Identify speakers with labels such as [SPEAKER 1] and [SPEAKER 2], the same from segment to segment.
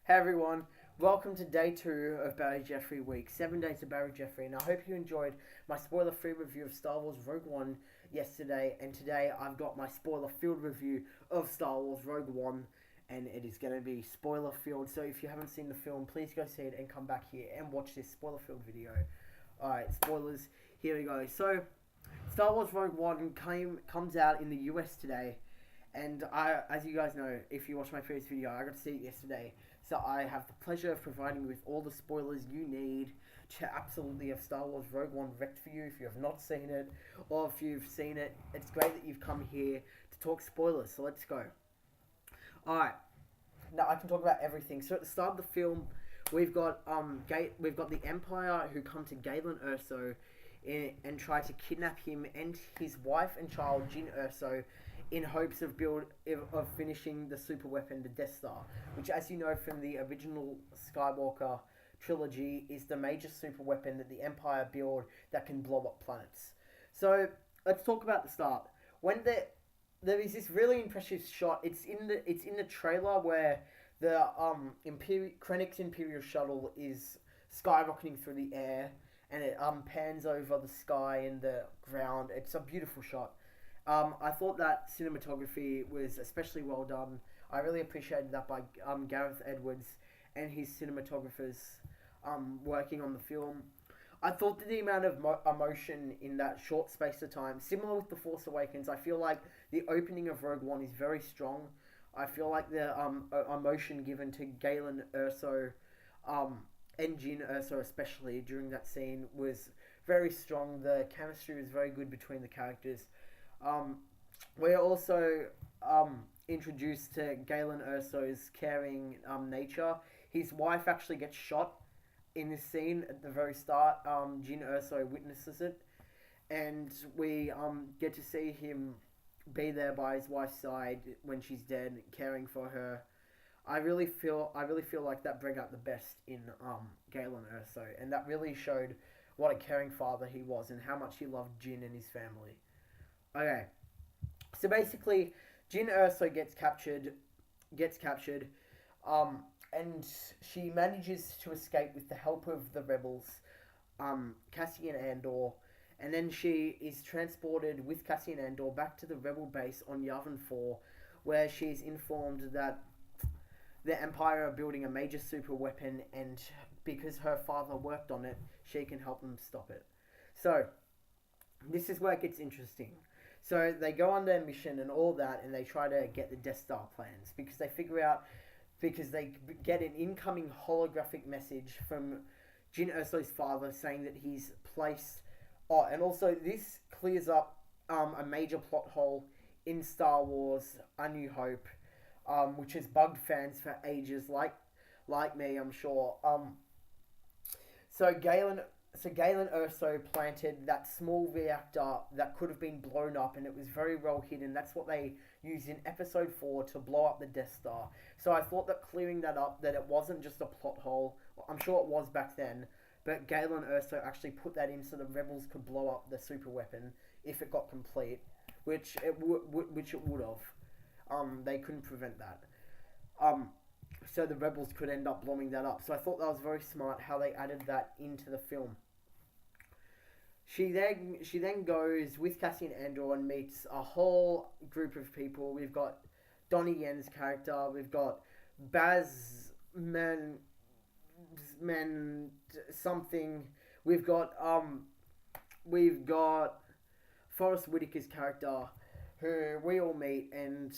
[SPEAKER 1] Hey everyone, welcome to day 2 of Barry Jeffrey Week, 7 days of Barry Jeffrey, and I hope you enjoyed my spoiler-free review of Star Wars Rogue One yesterday, and today I've got my spoiler-filled review of Star Wars Rogue One, and it is going to be spoiler-filled, so if you haven't seen the film, please go see it and come back here and watch this spoiler-filled video. Alright, spoilers, here we go. So, Star Wars Rogue One comes out in the US today, and as you guys know, if you watched my previous video, I got to see it yesterday. So I have the pleasure of providing you with all the spoilers you need to absolutely have Star Wars Rogue One wrecked for you if you have not seen it, or if you've seen it. It's great that you've come here to talk spoilers, so let's go. Alright, now I can talk about everything. So at the start of the film, we've got the Empire who come to Galen Erso and try to kidnap him and his wife and child, Jyn Erso, in hopes of finishing the super weapon, the Death Star, which, as you know from the original Skywalker trilogy, is the major super weapon that the Empire build that can blow up planets. So let's talk about the start. When there is this really impressive shot. It's in the trailer where the Krennic's Imperial shuttle is skyrocketing through the air, and it pans over the sky and the ground. It's a beautiful shot. I thought that cinematography was especially well done. I really appreciated that by Gareth Edwards and his cinematographers working on the film. I thought that the amount of emotion in that short space of time, similar with The Force Awakens, I feel like the opening of Rogue One is very strong. I feel like the emotion given to Galen Erso and Jyn Erso especially during that scene was very strong. The chemistry was very good between the characters. We're also introduced to Galen Erso's caring nature. His wife actually gets shot in this scene at the very start. Jyn Erso witnesses it, and we get to see him be there by his wife's side when she's dead, caring for her. I really feel like that bring out the best in Galen Erso, and that really showed what a caring father he was and how much he loved Jyn and his family. Okay, so basically, Jyn Erso gets captured, and she manages to escape with the help of the rebels, Cassian Andor, and then she is transported with Cassian Andor back to the rebel base on Yavin 4, where she is informed that the Empire are building a major super weapon, and because her father worked on it, she can help them stop it. So, this is where it gets interesting. So they go on their mission and all that, and they try to get the Death Star plans because they get an incoming holographic message from Jyn Erso's father saying that he's placed. Oh, and also this clears up a major plot hole in Star Wars: A New Hope, which has bugged fans for ages, like me, I'm sure. So Galen Erso planted that small reactor that could have been blown up, and it was very well hidden. That's what they used in Episode 4 to blow up the Death Star. So I thought that clearing that up, that it wasn't just a plot hole. I'm sure it was back then, but Galen Erso actually put that in so the rebels could blow up the super weapon if it got complete, which it would have. They couldn't prevent that. So the rebels could end up blowing that up. So I thought that was very smart how they added that into the film. She then goes with Cassian Andor and meets a whole group of people. We've got Donnie Yen's character. We've got Baz Man something. We've got Forrest Whitaker's character, who we all meet, and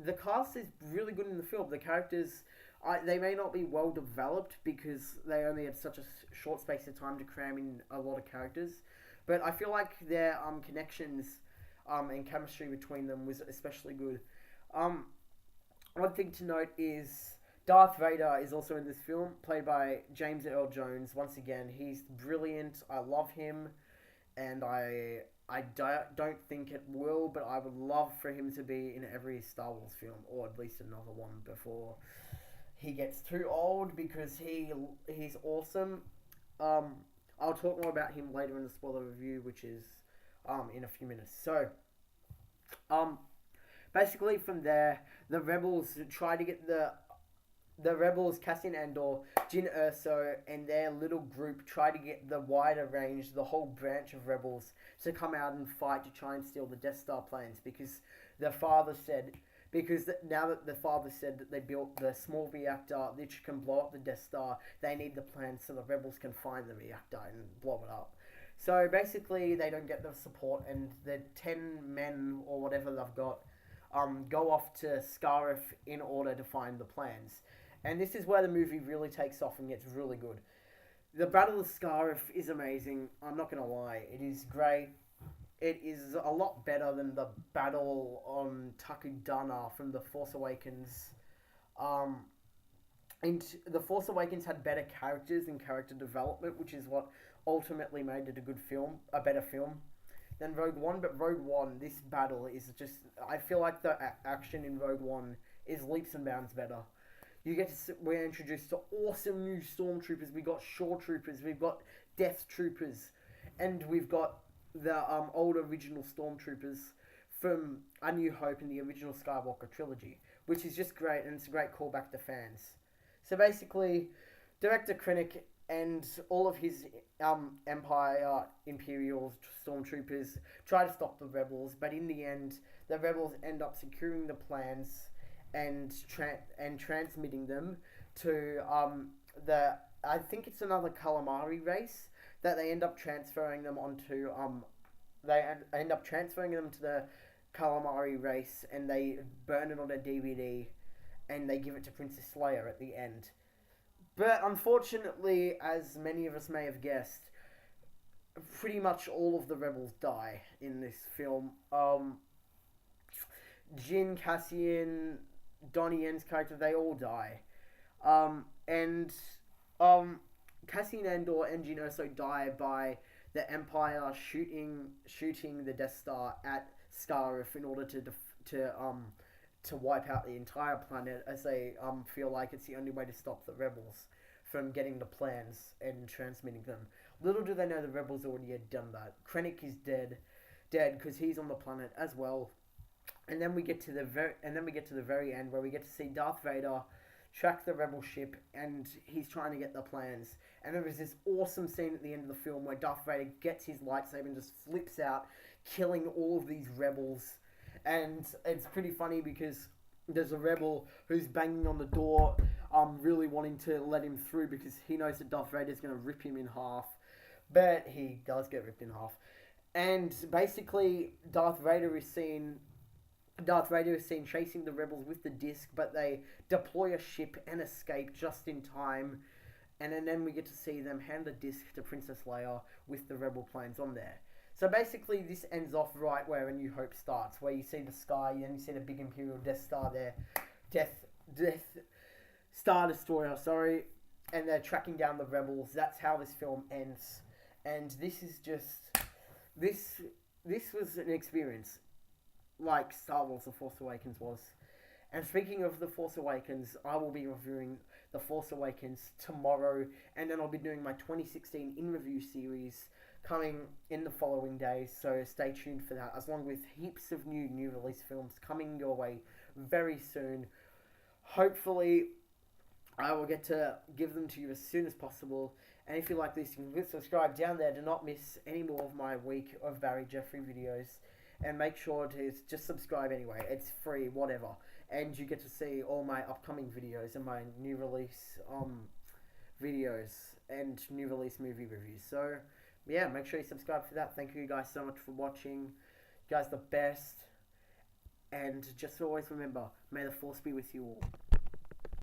[SPEAKER 1] the cast is really good in the film. The characters, they may not be well developed because they only had such a short space of time to cram in a lot of characters, but I feel like their connections and chemistry between them was especially good. One thing to note is Darth Vader is also in this film, played by James Earl Jones. Once again, he's brilliant. I love him, and I don't think it will, but I would love for him to be in every Star Wars film, or at least another one before he gets too old, because he's awesome. I'll talk more about him later in the spoiler review, which is in a few minutes. So, basically from there, the rebels try to get the rebels, Cassian Andor, Jyn Erso, and their little group try to get the wider range, the whole branch of rebels, to come out and fight to try and steal the Death Star plans, because their father said, now that the father said that they built the small reactor which can blow up the Death Star, they need the plans so the rebels can find the reactor and blow it up. So basically, they don't get the support, and the 10 men or whatever they've got go off to Scarif in order to find the plans. And this is where the movie really takes off and gets really good. The Battle of Scarif is amazing. I'm not going to lie. It is great. It is a lot better than the battle on Takodana from The Force Awakens. And The Force Awakens had better characters and character development, which is what ultimately made it a better film than Rogue One. But Rogue One, this battle is just, I feel like the action in Rogue One is leaps and bounds better. We're introduced to awesome new stormtroopers. We got shore troopers, we've got death troopers, and we've got the old original stormtroopers from A New Hope in the original Skywalker trilogy, which is just great, and it's a great callback to fans. So basically, Director Krennic and all of his Empire Imperial stormtroopers try to stop the rebels, but in the end, the rebels end up securing the plans and transmitting them to I think it's another calamari race that they end up transferring them onto. They end up transferring them to the calamari race, and they burn it on a DVD, and they give it to Princess Leia at the end. But unfortunately, as many of us may have guessed, pretty much all of the rebels die in this film. Jyn, Cassian, Donnie Yen's character, they all die. Cassian Andor and Jyn Erso die by the Empire shooting the Death Star at Scarif in order to wipe out the entire planet, as they feel like it's the only way to stop the rebels from getting the plans and transmitting them. Little do they know the rebels already had done that. Krennic is dead because he's on the planet as well. And then we get to the very end, where we get to see Darth Vader track the rebel ship, and he's trying to get the plans. And there is this awesome scene at the end of the film where Darth Vader gets his lightsaber and just flips out, killing all of these rebels. And it's pretty funny because there's a rebel who's banging on the door, really wanting to let him through because he knows that Darth Vader's going to rip him in half. But he does get ripped in half. And basically, Darth Vader is seen chasing the rebels with the disc, but they deploy a ship and escape just in time. And then we get to see them hand the disc to Princess Leia with the rebel planes on there. So basically, this ends off right where A New Hope starts, where you see the sky, and you see the big Imperial Death Star there. Star Destroyer, sorry. And they're tracking down the rebels. That's how this film ends. And this is just... This was an experience like Star Wars The Force Awakens was. And speaking of The Force Awakens, I will be reviewing The Force Awakens tomorrow, and then I'll be doing my 2016 in-review series coming in the following days, so stay tuned for that, along with heaps of new release films coming your way very soon. Hopefully, I will get to give them to you as soon as possible. And if you like this, you can click subscribe down there to not miss any more of my week of Barry Jeffrey videos. And make sure to just subscribe anyway. It's free, whatever. And you get to see all my upcoming videos and my new release videos and new release movie reviews. So, yeah, make sure you subscribe for that. Thank you guys so much for watching. You guys are the best. And just always remember, may the Force be with you all.